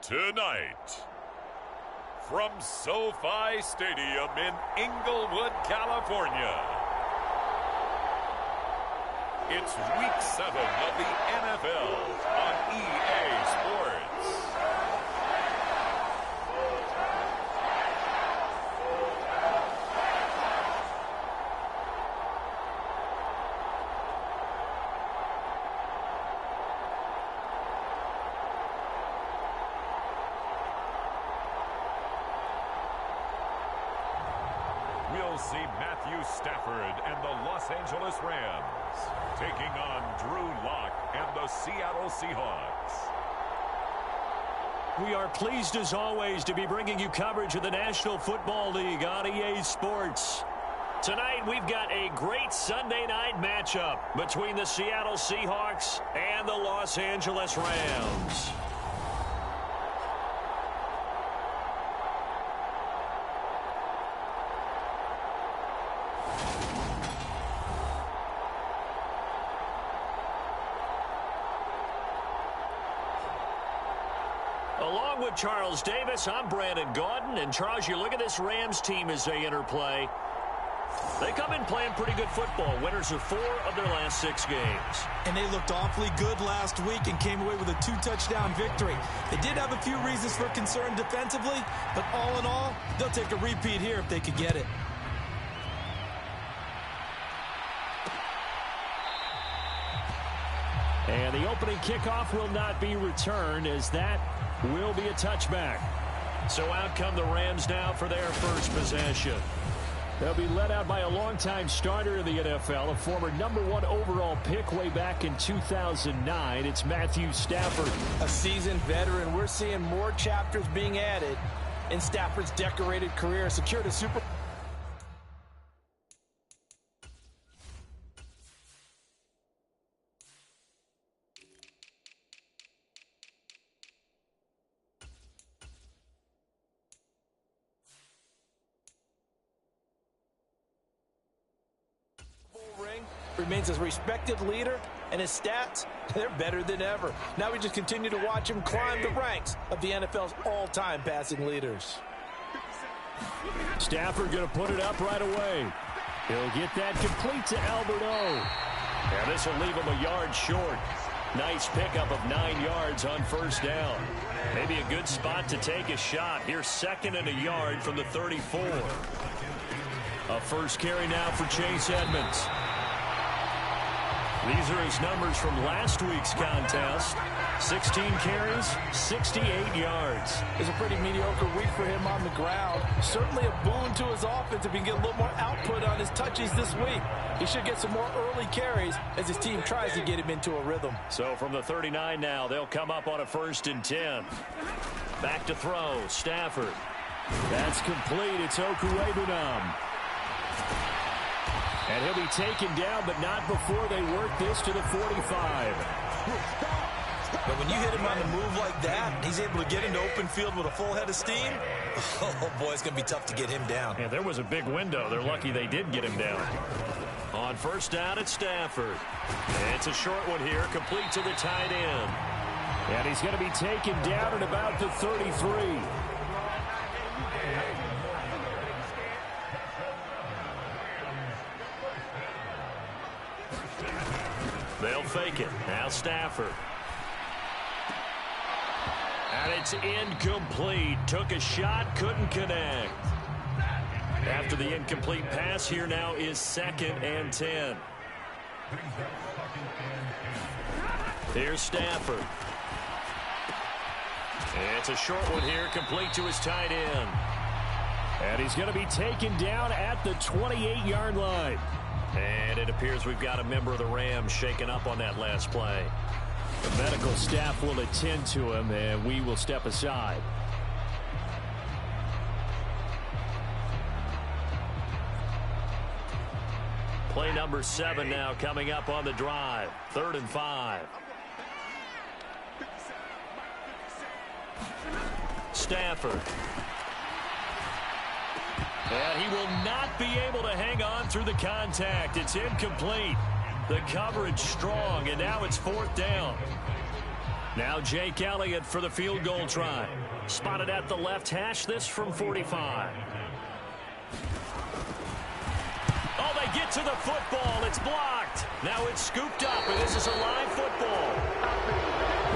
Tonight, from SoFi Stadium in Inglewood, California, it's Week 7 of the NFL on EA Sports. We'll see Matthew Stafford and the Los Angeles Rams taking on Drew Lock and the Seattle Seahawks. We are pleased as always to be bringing you coverage of the National Football League on EA Sports. Tonight we've got a great Sunday night matchup between the Seattle Seahawks and the Los Angeles Rams. Along with Charles Davis, I'm Brandon Gaudin. And Charles, you look at this Rams team as they interplay. They come in playing pretty good football. Winners of 4 of their last 6 games. And they looked awfully good last week and came away with a 2-touchdown victory. They did have a few reasons for concern defensively, but all in all, they'll take a repeat here if they could get it. And the opening kickoff will not be returned, as that will be a touchback. So out come the Rams now for their first possession. They'll be led out by a longtime starter in the NFL, a former #1 overall pick way back in 2009. It's Matthew Stafford. A seasoned veteran. We're seeing more chapters being added in Stafford's decorated career. Secured a Super remains a respected leader, and his stats, they're better than ever. Now we just continue to watch him climb the ranks of the NFL's all-time passing leaders. Stafford going to put it up right away. He'll get that complete to Albert O. And this will leave him a yard short. Nice pickup of 9 yards on first down. Maybe a good spot to take a shot. Here's 2nd and a yard from the 34. A first carry now for Chase Edmonds. These are his numbers from last week's contest. 16 carries, 68 yards. It's a pretty mediocre week for him on the ground. Certainly a boon to his offense if he can get a little more output on his touches this week. He should get some more early carries as his team tries to get him into a rhythm. So from the 39 now, they'll come up on a 1st and 10. Back to throw, Stafford. That's complete. It's Okuwebunam. And he'll be taken down, but not before they work this to the 45. But when you hit him on the move like that, he's able to get into open field with a full head of steam. Oh, boy, it's going to be tough to get him down. Yeah, there was a big window. They're lucky they did get him down. On first down, it's Stafford. It's a short one here, complete to the tight end. And he's going to be taken down at about the 33. They'll fake it. Now Stafford. And it's incomplete. Took a shot, couldn't connect. After the incomplete pass, here now is 2nd and 10. Here's Stafford. It's a short one here, complete to his tight end. And he's going to be taken down at the 28-yard line. And it appears we've got a member of the Rams shaken up on that last play. The medical staff will attend to him, and we will step aside. Play number 7 now coming up on the drive. 3rd and 5. Stafford. And he will not be able to hang on through the contact. It's incomplete. The coverage strong, and now it's 4th down. Now Jake Elliott for the field goal try. Spotted at the left hash, this from 45. Oh, they get to the football. It's blocked. Now it's scooped up, and this is a live football.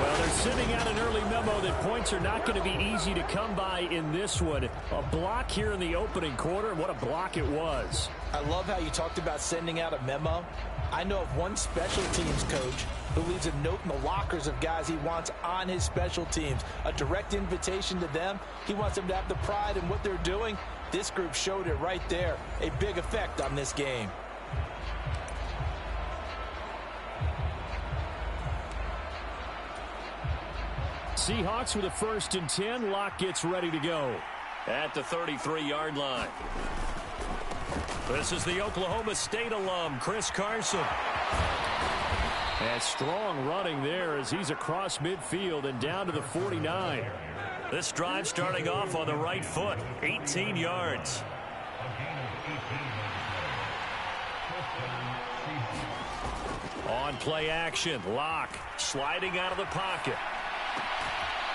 Well, they're sending out an early memo that points are not going to be easy to come by in this one. A block here in the opening quarter. What a block it was. I love how you talked about sending out a memo. I know of one special teams coach who leaves a note in the lockers of guys he wants on his special teams. A direct invitation to them. He wants them to have the pride in what they're doing. This group showed it right there. A big effect on this game. Seahawks with a 1st and 10. Locke gets ready to go. At the 33-yard line. This is the Oklahoma State alum, Chris Carson. And strong running there as he's across midfield and down to the 49. This drive starting off on the right foot, 18 yards. On play action, Locke sliding out of the pocket.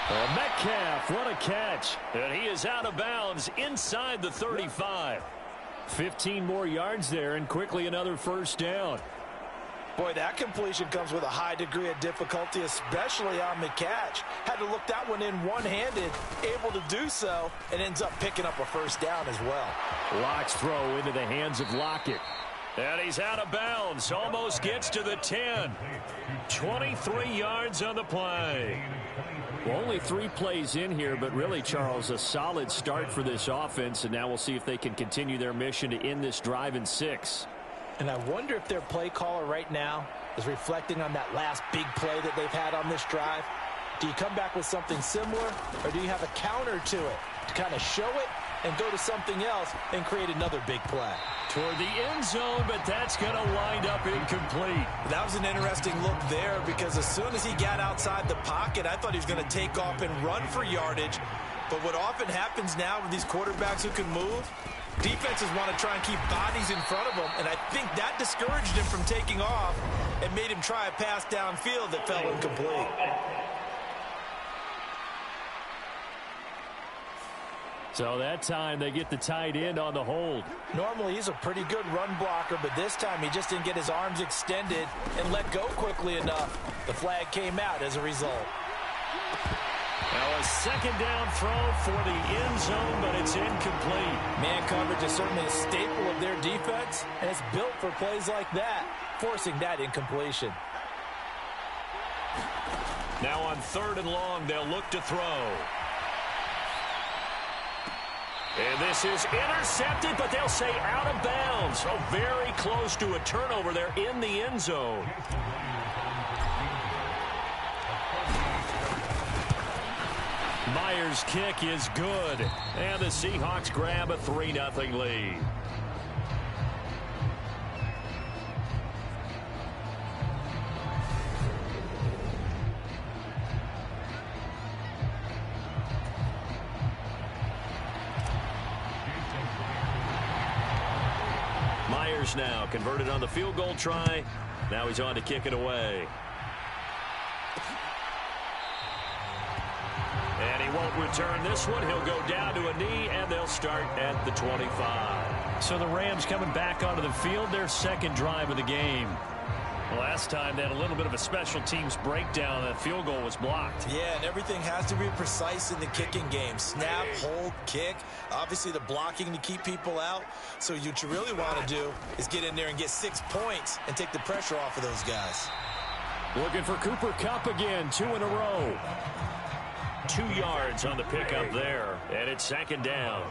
Oh, Metcalf, what a catch. And he is out of bounds inside the 35. 15 more yards there and quickly another 1st down. Boy, that completion comes with a high degree of difficulty, especially on the catch. Had to look that one in one-handed, able to do so, and ends up picking up a 1st down as well. Locke's throw into the hands of Lockett. And he's out of bounds, almost gets to the 10. 23 yards on the play. Well, only 3 plays in here, but really, Charles, a solid start for this offense, and now we'll see if they can continue their mission to end this drive in 6. And I wonder if their play caller right now is reflecting on that last big play that they've had on this drive. Do you come back with something similar, or do you have a counter to it to kind of show it and go to something else and create another big play? Toward the end zone, but that's going to wind up incomplete. That was an interesting look there because as soon as he got outside the pocket, I thought he was going to take off and run for yardage. But what often happens now with these quarterbacks who can move, defenses want to try and keep bodies in front of them, and I think that discouraged him from taking off and made him try a pass downfield that fell incomplete. So that time they get the tight end on the hold. Normally he's a pretty good run blocker, but this time he just didn't get his arms extended and let go quickly enough. The flag came out as a result. Now a 2nd down throw for the end zone, but it's incomplete. Man coverage is certainly a staple of their defense, and it's built for plays like that, forcing that incompletion. Now on 3rd and long, they'll look to throw. And this is intercepted, but they'll say out of bounds. Oh, very close to a turnover there in the end zone. Myers' kick is good. And the Seahawks grab a 3-0 lead. Myers now converted on the field goal try. Now he's on to kick it away. And he won't return this one. He'll go down to a knee, and they'll start at the 25. So the Rams coming back onto the field, their 2nd drive of the game. Last time they had a little bit of a special teams breakdown. That field goal was blocked. Yeah, and everything has to be precise in the kicking game. Snap, hold, kick. Obviously the blocking to keep people out. So what you really want to do is get in there and get 6 points and take the pressure off of those guys. Looking for Cooper Kupp again, 2 in a row. 2 yards on the pickup there, and it's 2nd down.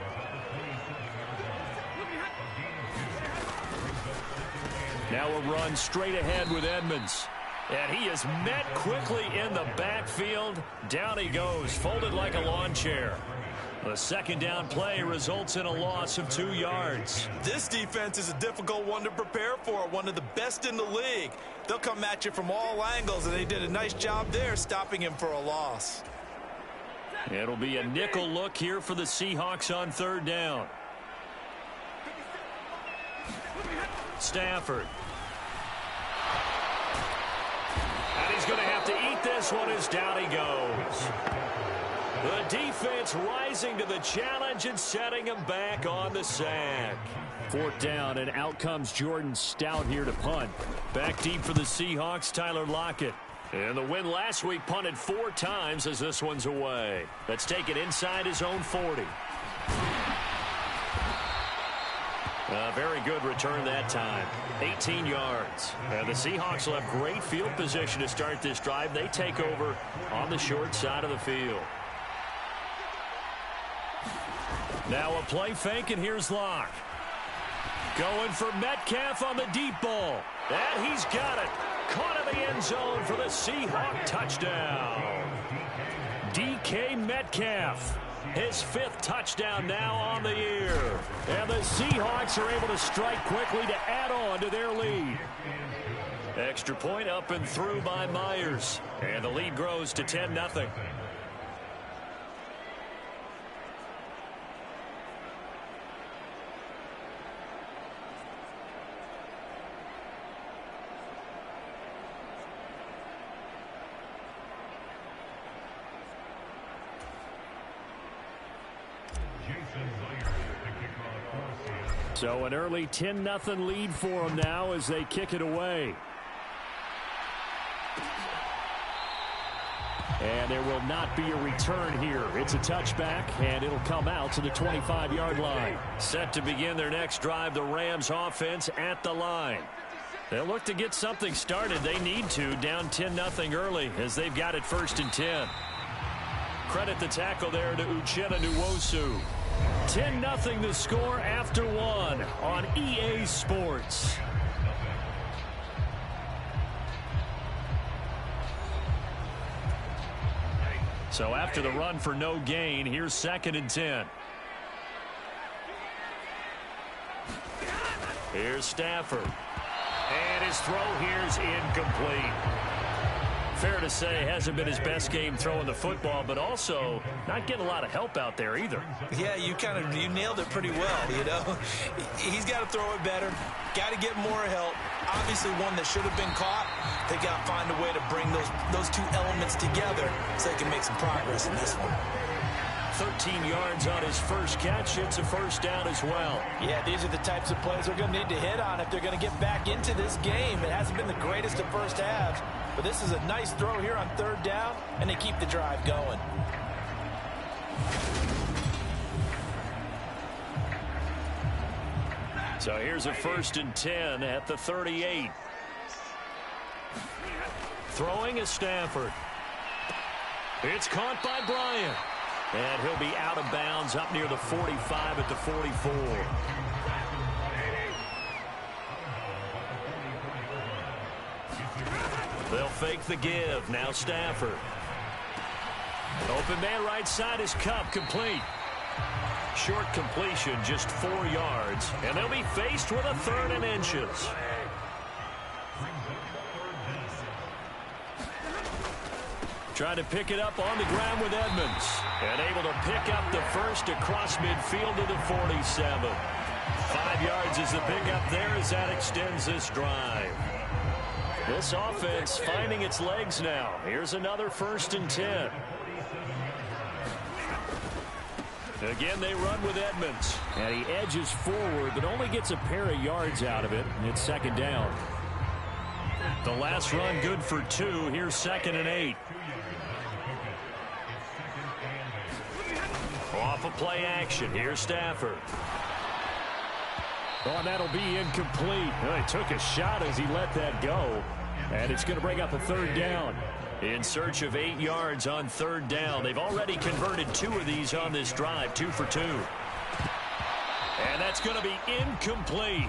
Now a run straight ahead with Edmonds. And he is met quickly in the backfield. Down he goes, folded like a lawn chair. The 2nd down play results in a loss of 2 yards. This defense is a difficult one to prepare for, one of the best in the league. They'll come at you from all angles, and they did a nice job there stopping him for a loss. It'll be a nickel look here for the Seahawks on 3rd down. Stafford. And he's he's going to have to eat this one as down he goes. The defense rising to the challenge and setting him back on the sack. 4th down, and out comes Jordan Stout here to punt. Back deep for the Seahawks, Tyler Lockett. And the win last week punted 4 times as this one's away. Let's take it inside his own 40. A very good return that time. 18 yards. The Seahawks will have great field position to start this drive. They take over on the short side of the field. Now a play fake, and here's Locke. Going for Metcalf on the deep ball. And he's got it. Caught in the end zone for the Seahawk touchdown. DK Metcalf. His 5th touchdown now on the year. And the Seahawks are able to strike quickly to add on to their lead. Extra point up and through by Myers. And the lead grows to 10-0. So an early 10-0 lead for them now as they kick it away. And there will not be a return here. It's a touchback, and it'll come out to the 25-yard line. Set to begin their next drive, the Rams offense at the line. They'll look to get something started. They need to, down 10-0 early as they've got it 1st and 10. Credit the tackle there to Uchenna Nwosu. 10-0 the score after 1 on EA Sports. So after the run for no gain, here's 2nd and 10. Here's Stafford. And his throw here's incomplete. Fair to say, hasn't been his best game throwing the football, but also not getting a lot of help out there either. Yeah, you nailed it pretty well, you know. He's got to throw it better. Got to get more help. Obviously one that should have been caught. They got to find a way to bring those 2 elements together so they can make some progress in this one. 13 yards on his first catch. It's a 1st down as well. Yeah, these are the types of plays they're going to need to hit on if they're going to get back into this game. It hasn't been the greatest of first halves, but this is a nice throw here on 3rd down, and they keep the drive going. So here's a 1st and 10 at the 38. Throwing is Stafford. It's caught by Bryant. And he'll be out of bounds up near the 45 at the 44. They'll fake the give. Now Stafford. Open man right side is Cup, complete. Short completion, just 4 yards. And they'll be faced with a 3rd and inches. Trying to pick it up on the ground with Edmonds. And able to pick up the first across midfield to the 47. 5 yards is the pickup there as that extends this drive. This offense finding its legs now. Here's another 1st and 10. Again, they run with Edmonds. And he edges forward, but only gets a pair of yards out of it. And it's 2nd down. The last run good for 2. Here's 2nd and 8. Off of play action. Here's Stafford. Oh, and that'll be incomplete. Well, he took a shot as he let that go. And it's going to bring up a 3rd down. In search of 8 yards on 3rd down. They've already converted 2 of these on this drive. 2 for 2. And that's going to be incomplete.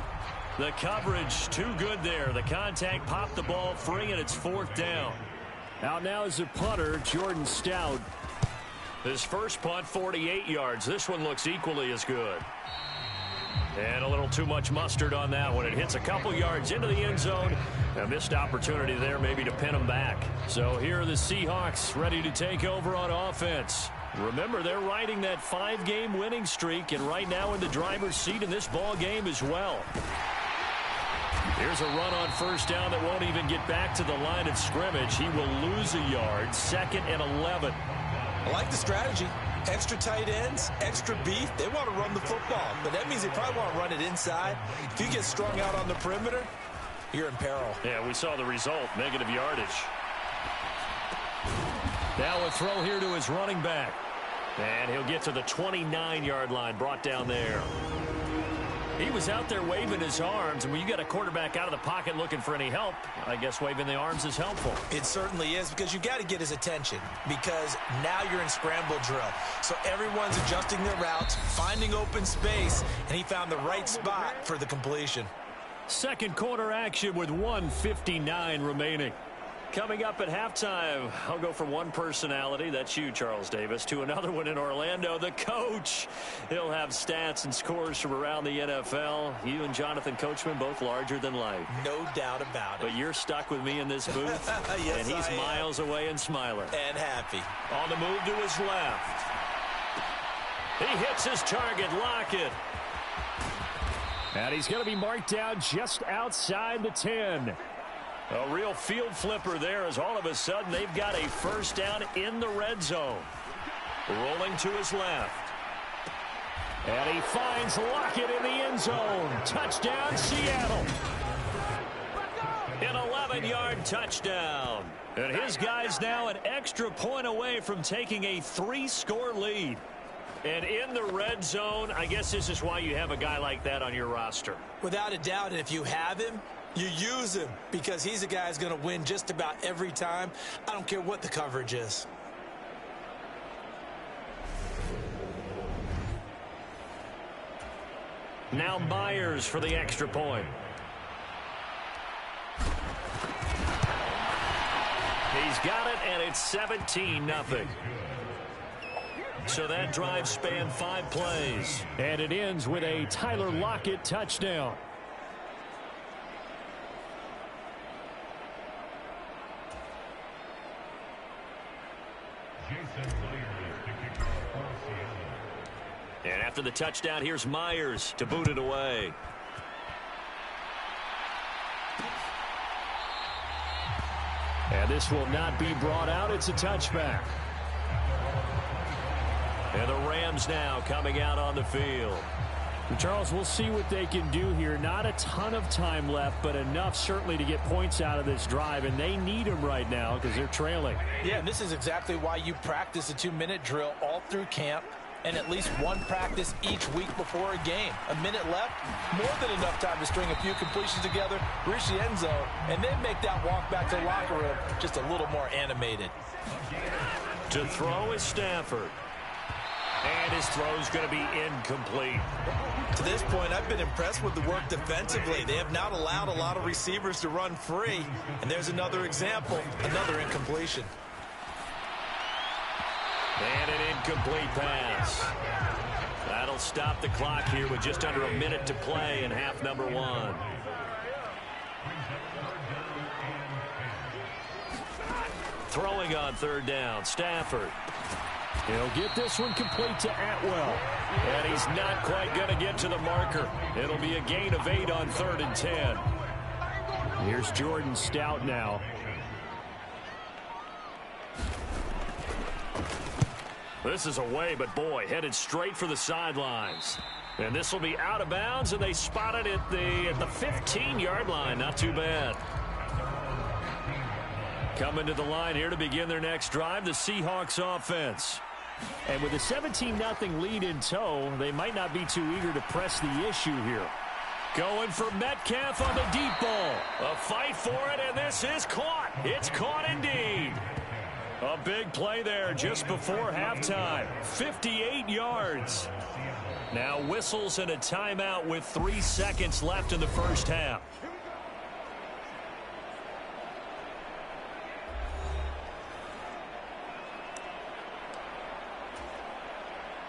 The coverage too good there. The contact popped the ball free, and it's 4th down. Out now is the punter, Jordan Stout. His first punt, 48 yards. This one looks equally as good. And a little too much mustard on that one. It hits a couple yards into the end zone. A missed opportunity there maybe to pin them back. So here are the Seahawks ready to take over on offense. Remember, they're riding that 5-game winning streak, and right now in the driver's seat in this ball game as well. Here's a run on first down that won't even get back to the line of scrimmage. He will lose a yard. 2nd and 11. I like the strategy. Extra tight ends, extra beef. They want to run the football, but that means they probably want to run it inside. If you get strung out on the perimeter, you're in peril. Yeah, we saw the result. Negative yardage. Now a throw here to his running back. And he'll get to the 29-yard line, brought down there. He was out there waving his arms, and when you got a quarterback out of the pocket looking for any help, I guess waving the arms is helpful. It certainly is, because you got to get his attention, because now you're in scramble drill. So everyone's adjusting their routes, finding open space, and he found the right spot for the completion. Second quarter action with 1:59 remaining. Coming up at halftime, I'll go from one personality, that's you, Charles Davis, to another one in Orlando, the coach. He'll have stats and scores from around the NFL. You and Jonathan Coachman, both larger than life. No doubt about it. But you're stuck with me in this booth, yes, and he's miles away and smiling. And happy. On the move to his left. He hits his target, Lockett. And he's going to be marked down just outside the 10. A real field flipper there, as all of a sudden they've got a first down in the red zone. Rolling to his left. And he finds Lockett in the end zone. Touchdown, Seattle. An 11-yard touchdown. And his guy's now an extra point away from taking a 3-score lead. And in the red zone, I guess this is why you have a guy like that on your roster. Without a doubt, and if you have him, you use him, because he's a guy who's going to win just about every time. I don't care what the coverage is. Now Myers for the extra point. He's got it, and it's 17-0. So that drive spanned 5 plays. And it ends with a Tyler Lockett touchdown. And after the touchdown, here's Myers to boot it away. And this will not be brought out. It's a touchback. And the Rams now coming out on the field. Charles, we'll see what they can do here. Not a ton of time left, but enough certainly to get points out of this drive, and they need them right now because they're trailing. Yeah, and this is exactly why you practice a 2-minute drill all through camp, and at least one practice each week before a game. A minute left, more than enough time to string a few completions together, reach the end zone, and then make that walk back to the locker room just a little more animated. To throw is Stafford. And his throw's going to be incomplete. To this point, I've been impressed with the work defensively. They have not allowed a lot of receivers to run free. And there's another example, another incompletion. And an incomplete pass. That'll stop the clock here with just under a minute to play in half number 1. Throwing on third down, Stafford. He'll get this one complete to Atwell. And he's not quite going to get to the marker. It'll be a gain of 8 on 3rd and 10. Here's Jordan Stout now. This is away, but boy, headed straight for the sidelines. And this will be out of bounds, and they spot it at the 15-yard line. Not too bad. Coming to the line here to begin their next drive, the Seahawks offense. And with a 17-0 lead in tow, they might not be too eager to press the issue here. Going for Metcalf on the deep ball. A fight for it, and this is caught. It's caught indeed. A big play there just before halftime. 58 yards. Now whistles and a timeout with 3 seconds left in the first half.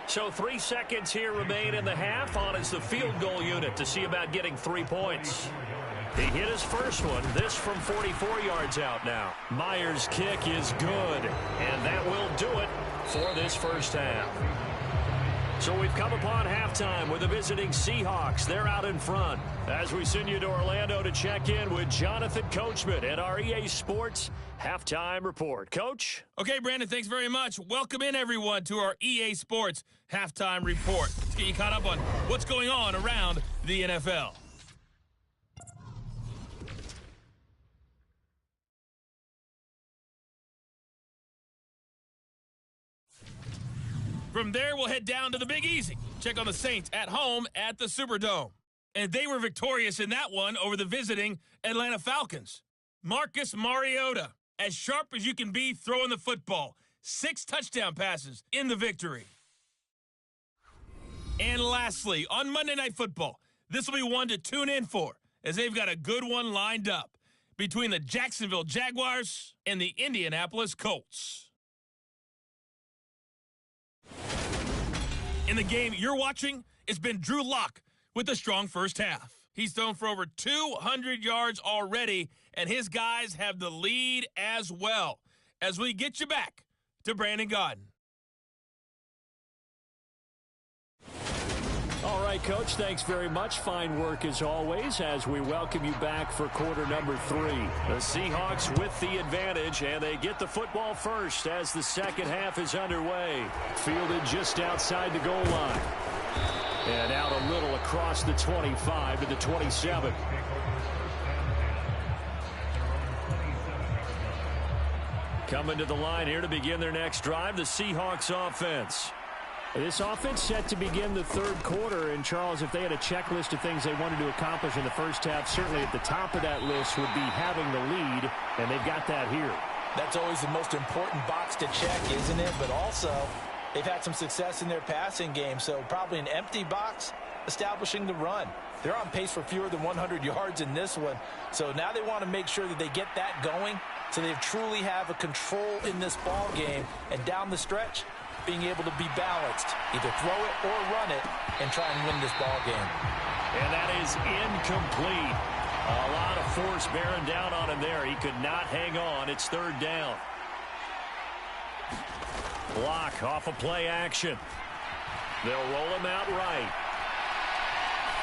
So 3 seconds here remain in the half. On is the field goal unit to see about getting 3 points. He hit his first one. This from 44 yards out now. Myers' kick is good. And that will do it for this first half. So we've come upon halftime with the visiting Seahawks. They're out in front. As we send you to Orlando to check in with Jonathan Coachman at our EA Sports Halftime Report. Coach? Okay, Brandon, thanks very much. Welcome in, everyone, to our EA Sports Halftime Report. Let's get you caught up on what's going on around the NFL. From there, we'll head down to the Big Easy. Check on the Saints at home at the Superdome. And they were victorious in that one over the visiting Atlanta Falcons. Marcus Mariota, as sharp as you can be throwing the football. 6 touchdown passes in the victory. And lastly, on Monday Night Football, this will be one to tune in for, as they've got a good one lined up between the Jacksonville Jaguars and the Indianapolis Colts. In the game you're watching, it's been Drew Lock with a strong first half. He's thrown for over 200 yards already, and his guys have the lead as well. As we get you back to Brandon Gaudin. All right, Coach, thanks very much. Fine work as always as we welcome you back for quarter number 3. The Seahawks with the advantage, and they get the football first as the second half is underway. Fielded just outside the goal line. And out a little across the 25 to the 27. Coming to the line here to begin their next drive, the Seahawks offense. This offense set to begin the third quarter, and Charles, if they had a checklist of things they wanted to accomplish in the first half, certainly at the top of that list would be having the lead, and they've got that here. That's always the most important box to check, isn't it? But also, they've had some success in their passing game, so probably an empty box establishing the run. They're on pace for fewer than 100 yards in this one, so now they want to make sure that they get that going so they truly have a control in this ball game, and down the stretch, being able to be balanced, either throw it or run it, and try and win this ball game. And that is incomplete. A lot of force bearing down on him there. He could not hang on. It's third down. Block off of play action. They'll roll him out right.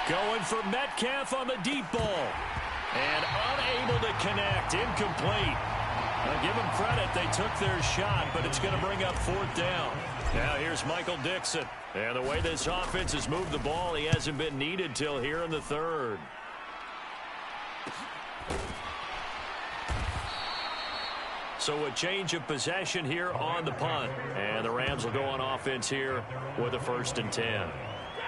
Going for Metcalf on the deep ball. And unable to connect. Incomplete. Now give them credit. They took their shot, but it's going to bring up fourth down. Now here's Michael Dixon. And the way this offense has moved the ball, he hasn't been needed till here in the third. So a change of possession here on the punt. And the Rams will go on offense here with a 1st and 10.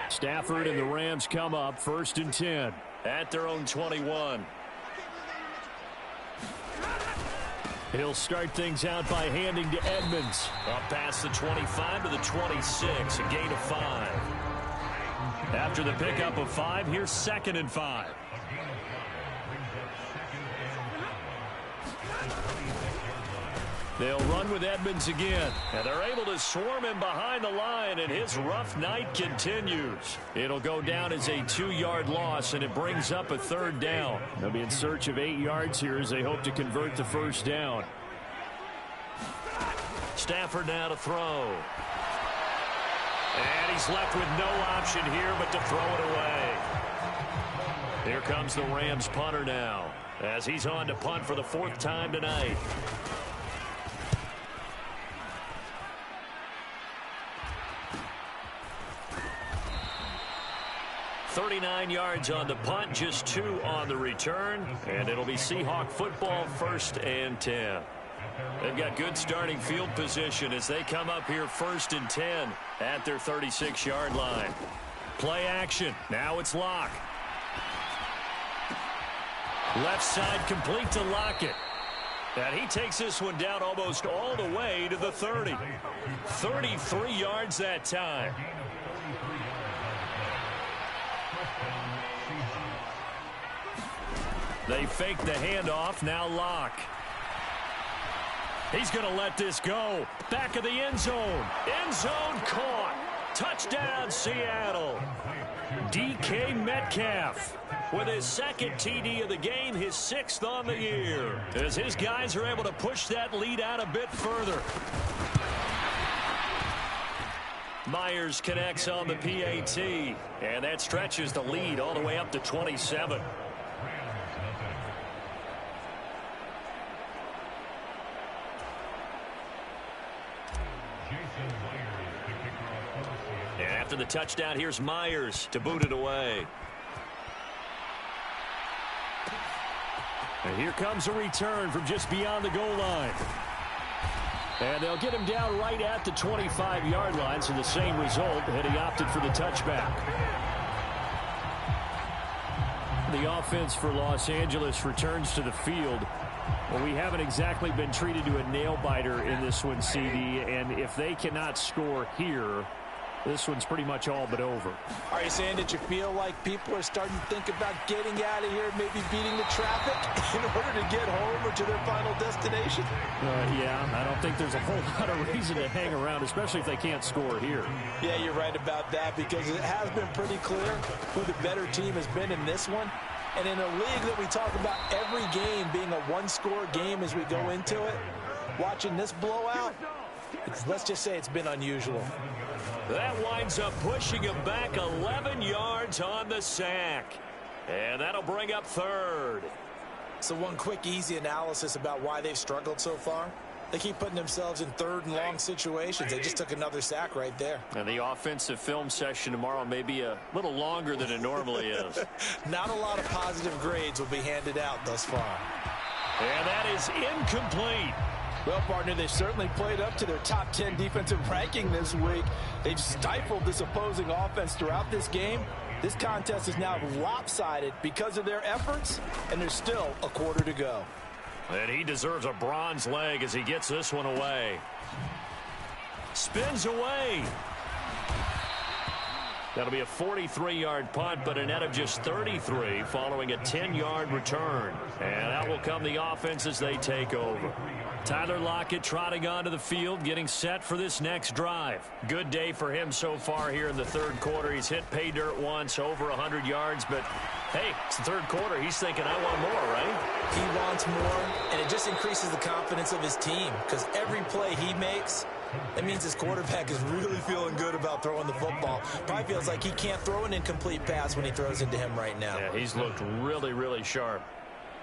Stafford and the Rams come up 1st and 10 at their own 21. He'll start things out by handing to Edmonds. Up past the 25 to the 26, a gain of 5. After the pickup of 5, here's 2nd and 5. They'll run with Edmonds again, and they're able to swarm him behind the line, and his rough night continues. It'll go down as a 2-yard loss, and it brings up a 3rd down. They'll be in search of 8 yards here as they hope to convert the 1st down. Stafford now to throw. And he's left with no option here but to throw it away. Here comes the Rams punter now, as he's on to punt for the 4th time tonight. 39 yards on the punt, just 2 on the return, and it'll be Seahawk football 1st and 10. They've got good starting field position as they come up here 1st and 10 at their 36-yard line. Play action. Now it's Lock. Left side complete to Lockett. And he takes this one down almost all the way to the 30. 33 yards that time. They fake the handoff. Now Lock. He's going to let this go. Back of the end zone. End zone caught. Touchdown, Seattle. DK Metcalf with his 2nd TD of the game, his 6th on the year, as his guys are able to push that lead out a bit further. Myers connects on the PAT, and that stretches the lead all the way up to 27. And after the touchdown, here's Myers to boot it away. And here comes a return from just beyond the goal line. And they'll get him down right at the 25-yard line, so the same result, had he opted for the touchback. The offense for Los Angeles returns to the field. Well, we haven't exactly been treated to a nail-biter in this one, CD, and if they cannot score here, this one's pretty much all but over. Are you saying that you feel like people are starting to think about getting out of here, maybe beating the traffic in order to get home or to their final destination? Yeah, I don't think there's a whole lot of reason to hang around, especially if they can't score here. Yeah, you're right about that, because it has been pretty clear who the better team has been in this one. And in a league that we talk about every game being a one-score game as we go into it, watching this blowout, let's just say it's been unusual. That winds up pushing him back 11 yards on the sack. And that'll bring up third. So one quick, easy analysis about why they've struggled so far. They keep putting themselves in third and long situations. They just took another sack right there. And the offensive film session tomorrow may be a little longer than it normally is. Not a lot of positive grades will be handed out thus far. And that is incomplete. Well, partner, they've certainly played up to their top 10 defensive ranking this week. They've stifled this opposing offense throughout this game. This contest is now lopsided because of their efforts, and there's still a quarter to go. And he deserves a bronze leg as he gets this one away. Spins away. That'll be a 43-yard punt, but a net of just 33 following a 10-yard return. And out will come the offense as they take over. Tyler Lockett trotting onto the field, getting set for this next drive. Good day for him so far here in the third quarter. He's hit pay dirt once, over 100 yards, but hey, it's the third quarter. He's thinking, I want more, right? He wants more, and it just increases the confidence of his team, because every play he makes, it means his quarterback is really feeling good about throwing the football. Probably feels like he can't throw an incomplete pass when he throws into him right now. Yeah, he's looked really, really sharp.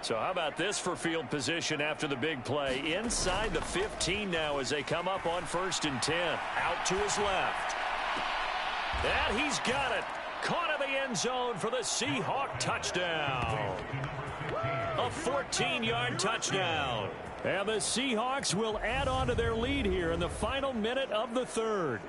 So how about this for field position after the big play? Inside the 15 now as they come up on 1st and 10. Out to his left. And he's got it. Caught in the end zone for the Seahawk touchdown. A 14-yard touchdown. And the Seahawks will add on to their lead here in the final minute of the third.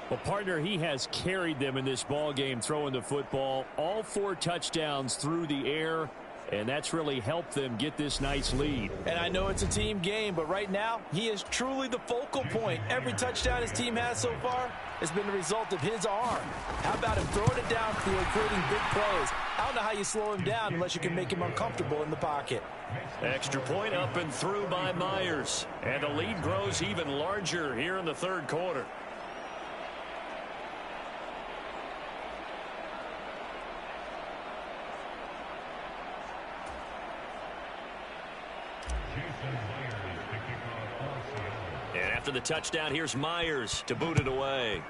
Well, partner, he has carried them in this ball game throwing the football. All 4 touchdowns through the air, and that's really helped them get this nice lead. And I know it's a team game, but right now, he is truly the focal point. Every touchdown his team has so far has been the result of his arm. How about him throwing it downfield, creating big plays? I don't know how you slow him down unless you can make him uncomfortable in the pocket. Extra point up and through by Myers. And the lead grows even larger here in the third quarter. And after the touchdown, here's Myers to boot it away.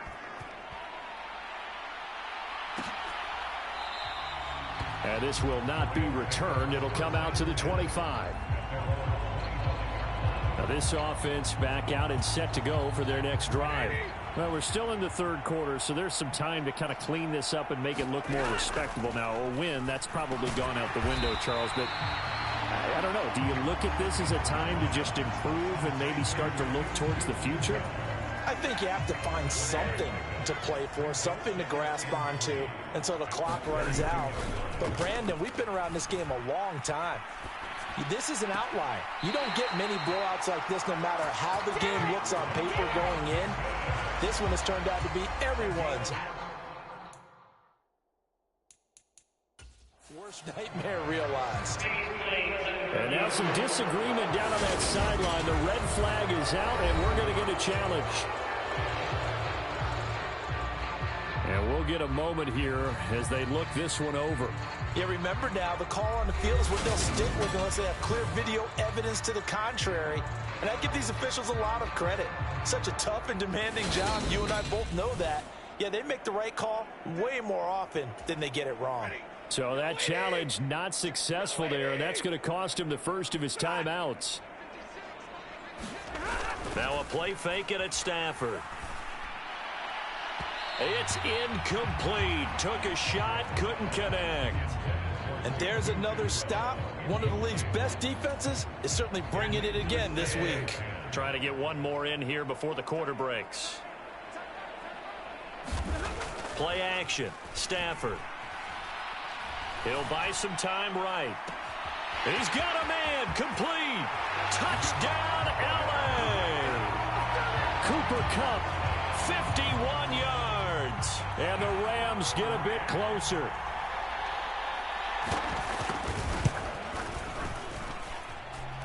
And this will not be returned. It'll come out to the 25. Now this offense back out and set to go for their next drive. Well, we're still in the third quarter, so there's some time to kind of clean this up and make it look more respectable. Now, a win, that's probably gone out the window, Charles, but I don't know. Do you look at this as a time to just improve and maybe start to look towards the future? I think you have to find something to play for, something to grasp onto until the clock runs out. But, Brandon, we've been around this game a long time. This is an outlier. You don't get many blowouts like this no matter how the game looks on paper going in. This one has turned out to be everyone's worst nightmare realized. And now some disagreement down on that sideline. The red flag is out, and we're going to get a challenge. And we'll get a moment here as they look this one over. Yeah, remember now, the call on the field is what they'll stick with unless they have clear video evidence to the contrary. And I give these officials a lot of credit. Such a tough and demanding job. You and I both know that. Yeah, they make the right call way more often than they get it wrong. So that challenge not successful there, and that's going to cost him the first of his timeouts. Now a play fake it at Stafford. It's incomplete. Took a shot, couldn't connect. And there's another stop. One of the league's best defenses is certainly bringing it again this week. Trying to get one more in here before the quarter breaks. Play action. Stafford. He'll buy some time right. He's got a man. Complete. Touchdown, L.A. Cooper Kupp, 51 yards. And the Rams get a bit closer.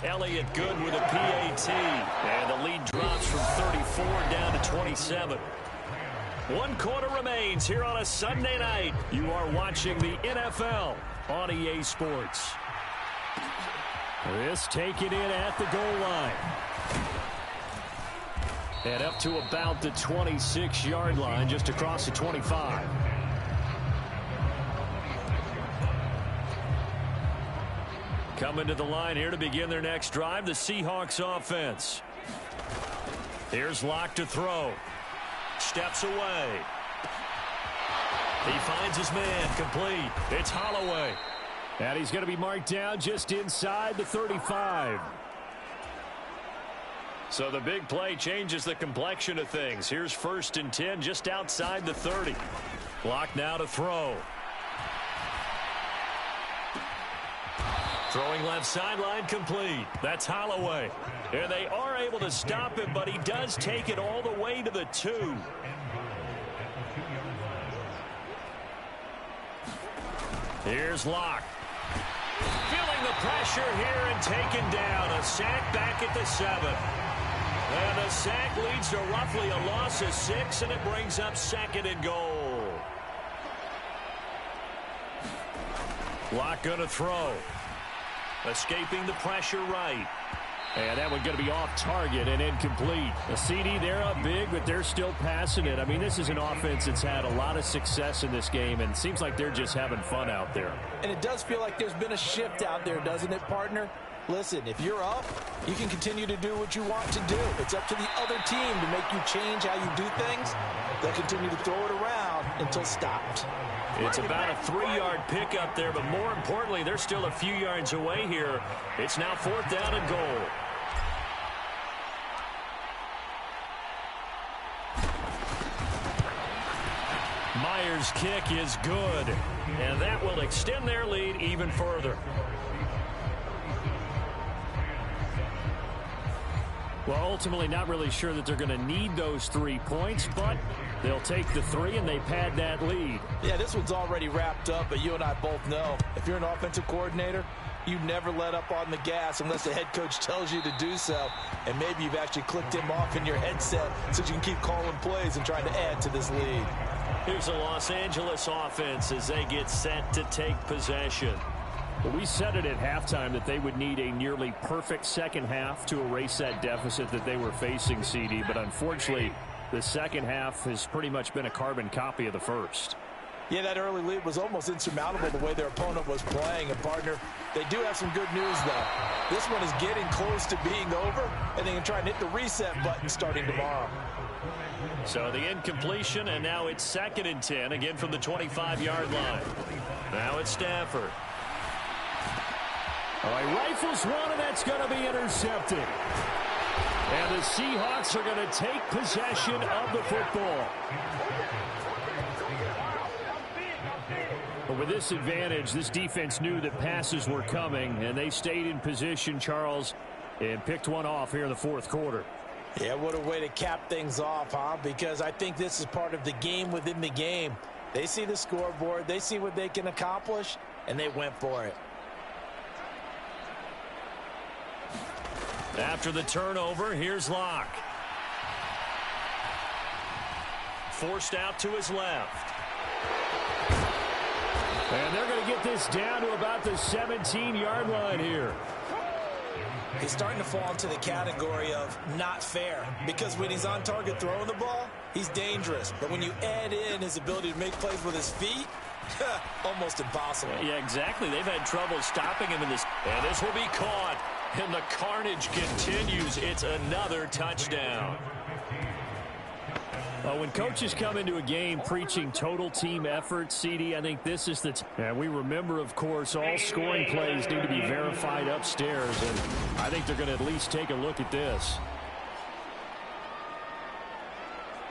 Elliott good with a PAT. And the lead drops from 34 down to 27. 1 quarter remains here on a Sunday night. You are watching the NFL on EA Sports. This taken in at the goal line. And up to about the 26-yard line, just across the 25. Coming to the line here to begin their next drive, the Seahawks offense. Here's Locke to throw. Steps away. He finds his man. Complete. It's Holloway. And he's going to be marked down just inside the 35. So the big play changes the complexion of things. Here's 1st and 10 just outside the 30. Locke now to throw. Throwing left sideline, complete. That's Holloway. And they are able to stop him, but he does take it all the way to the 2. Here's Locke. Feeling the pressure here and taken down. A sack back at the 7. And the sack leads to roughly a loss of 6, and it brings up 2nd and goal. Locke going to throw. Escaping the pressure right. And that one going to be off target and incomplete. The CD, they're up big, but they're still passing it. I mean, this is an offense that's had a lot of success in this game, and it seems like they're just having fun out there. And it does feel like there's been a shift out there, doesn't it, partner? Listen, if you're up, you can continue to do what you want to do. It's up to the other team to make you change how you do things. They'll continue to throw it around until stopped. It's about a 3-yard pickup there, but more importantly, they're still a few yards away here. It's now 4th down and goal. Myers' kick is good, and that will extend their lead even further. Well, ultimately not really sure that they're going to need those 3 points, but they'll take the 3 and they pad that lead. Yeah, this one's already wrapped up, but you and I both know if you're an offensive coordinator, you never let up on the gas unless the head coach tells you to do so. And maybe you've actually clicked him off in your headset so you can keep calling plays and trying to add to this lead. Here's the Los Angeles offense as they get set to take possession. Well, we said it at halftime that they would need a nearly perfect second half to erase that deficit that they were facing, CD. But unfortunately, the second half has pretty much been a carbon copy of the first. Yeah, that early lead was almost insurmountable the way their opponent was playing. And, partner, they do have some good news, though. This one is getting close to being over, and they can try and hit the reset button starting tomorrow. So the incompletion, and now it's 2nd and 10, again from the 25-yard line. Now it's Stafford. All right, rifles one, and that's going to be intercepted. And the Seahawks are going to take possession of the football. But with this advantage, this defense knew that passes were coming, and they stayed in position, Charles, and picked one off here in the 4th quarter. Yeah, what a way to cap things off, huh? Because I think this is part of the game within the game. They see the scoreboard, they see what they can accomplish, and they went for it. After the turnover, here's Locke. Forced out to his left. And they're going to get this down to about the 17-yard line here. He's starting to fall into the category of not fair, because when he's on target throwing the ball, he's dangerous. But when you add in his ability to make plays with his feet, almost impossible. Yeah, exactly. They've had trouble stopping him in this. And this will be caught. And the carnage continues. It's another touchdown. When coaches come into a game preaching total team effort, CD, I think this is the and we remember, of course, all scoring plays need to be verified upstairs, and I think they're going to at least take a look at this.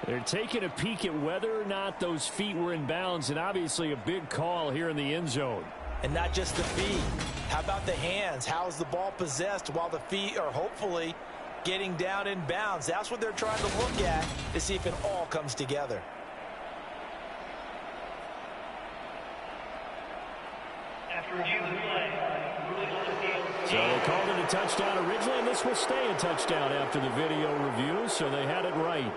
They're taking a peek at whether or not those feet were in bounds, and obviously a big call here in the end zone. And not just the feet. How about the hands? How is the ball possessed while the feet are hopefully getting down in bounds? That's what they're trying to look at to see if it all comes together. So they called it a touchdown originally, and this will stay a touchdown after the video review, so they had it right.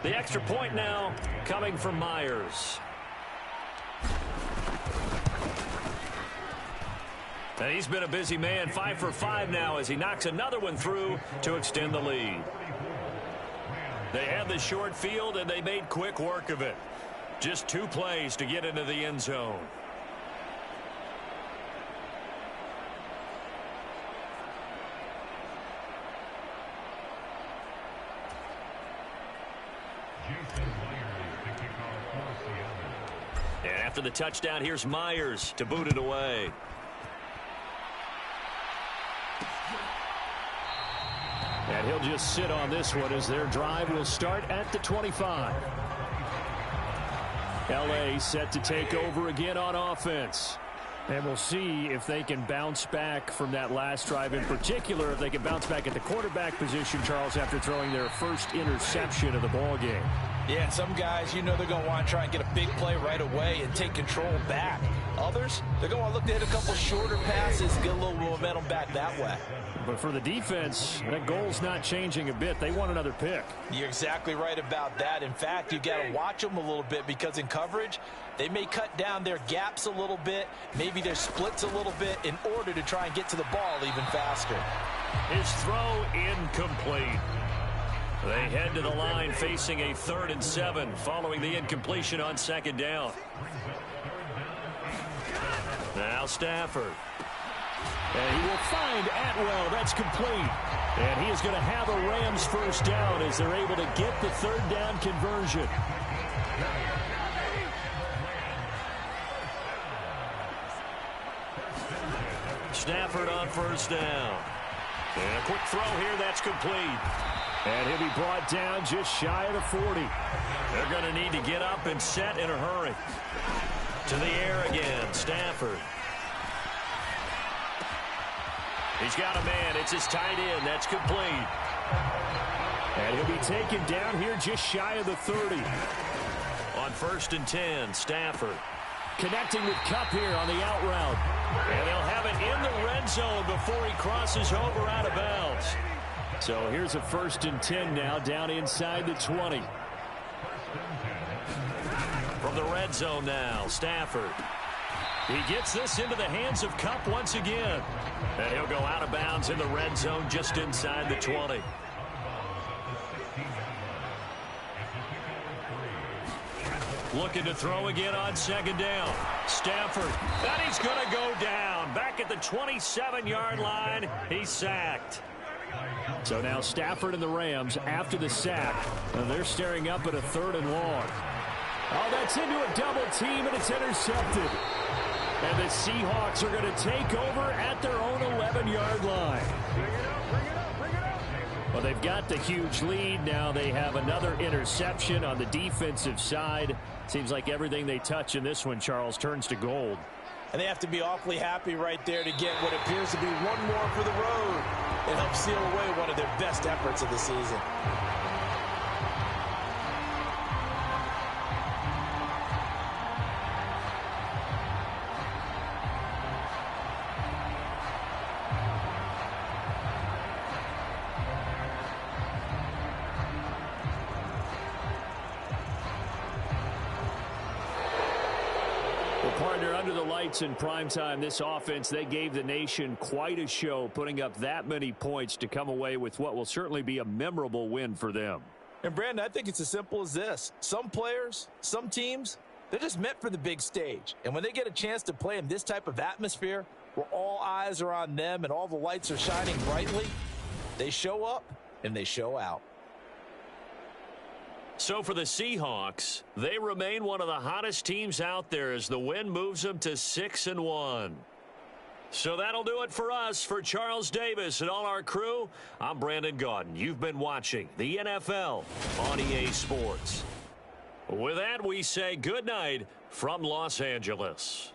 The extra point now coming from Myers. And he's been a busy man, 5 for 5 now as he knocks another one through to extend the lead. They had the short field and they made quick work of it. Just 2 plays to get into the end zone. And after the touchdown, here's Myers to boot it away. And he'll just sit on this one as their drive will start at the 25. L.A. set to take over again on offense. And we'll see if they can bounce back from that last drive, in particular if they can bounce back at the quarterback position, Charles, after throwing their first interception of the ball game. Yeah, some guys, you know they're going to want to try and get a big play right away and take control back. Others, they're going to look to hit a couple shorter passes, get a little momentum back that way. But for the defense, that goal's not changing a bit. They want another pick. You're exactly right about that. In fact, you got to watch them a little bit because in coverage, they may cut down their gaps a little bit, maybe their splits a little bit in order to try and get to the ball even faster. His throw incomplete. They head to the line facing a 3rd and 7 following the incompletion on 2nd down. Now Stafford. And he will find Atwell. That's complete. And he is going to have a Rams first down as they're able to get the 3rd down conversion. Stafford on first down. And a quick throw here. That's complete. And he'll be brought down just shy of the 40. They're going to need to get up and set in a hurry. To the air again, Stafford. He's got a man. It's his tight end. That's complete. And he'll be taken down here just shy of the 30. On 1st and 10, Stafford. Connecting with Kupp here on the out route. And they'll have it in the red zone before he crosses over out of bounds. So here's a 1st and 10 now down inside the 20. From the red zone now, Stafford. He gets this into the hands of Kupp once again. And he'll go out of bounds in the red zone just inside the 20. Looking to throw again on 2nd down. Stafford. And he's going to go down. Back at the 27-yard line. He's sacked. So now Stafford and the Rams after the sack. And they're staring up at a 3rd and long. Oh, that's into a double team, and it's intercepted. And the Seahawks are going to take over at their own 11-yard line. Well, they've got the huge lead. Now they have another interception on the defensive side. Seems like everything they touch in this one, Charles, turns to gold. And they have to be awfully happy right there to get what appears to be one more for the road and help seal away one of their best efforts of the season. Partner, under the lights in primetime, this offense, they gave the nation quite a show, putting up that many points to come away with what will certainly be a memorable win for them. And, Brandon, I think it's as simple as this. Some players, some teams, they're just meant for the big stage. And when they get a chance to play in this type of atmosphere where all eyes are on them and all the lights are shining brightly, they show up and they show out. So for the Seahawks, they remain one of the hottest teams out there as the win moves them to 6-1. So that'll do it for us. For Charles Davis and all our crew, I'm Brandon Gaudin. You've been watching the NFL on EA Sports. With that, we say good night from Los Angeles.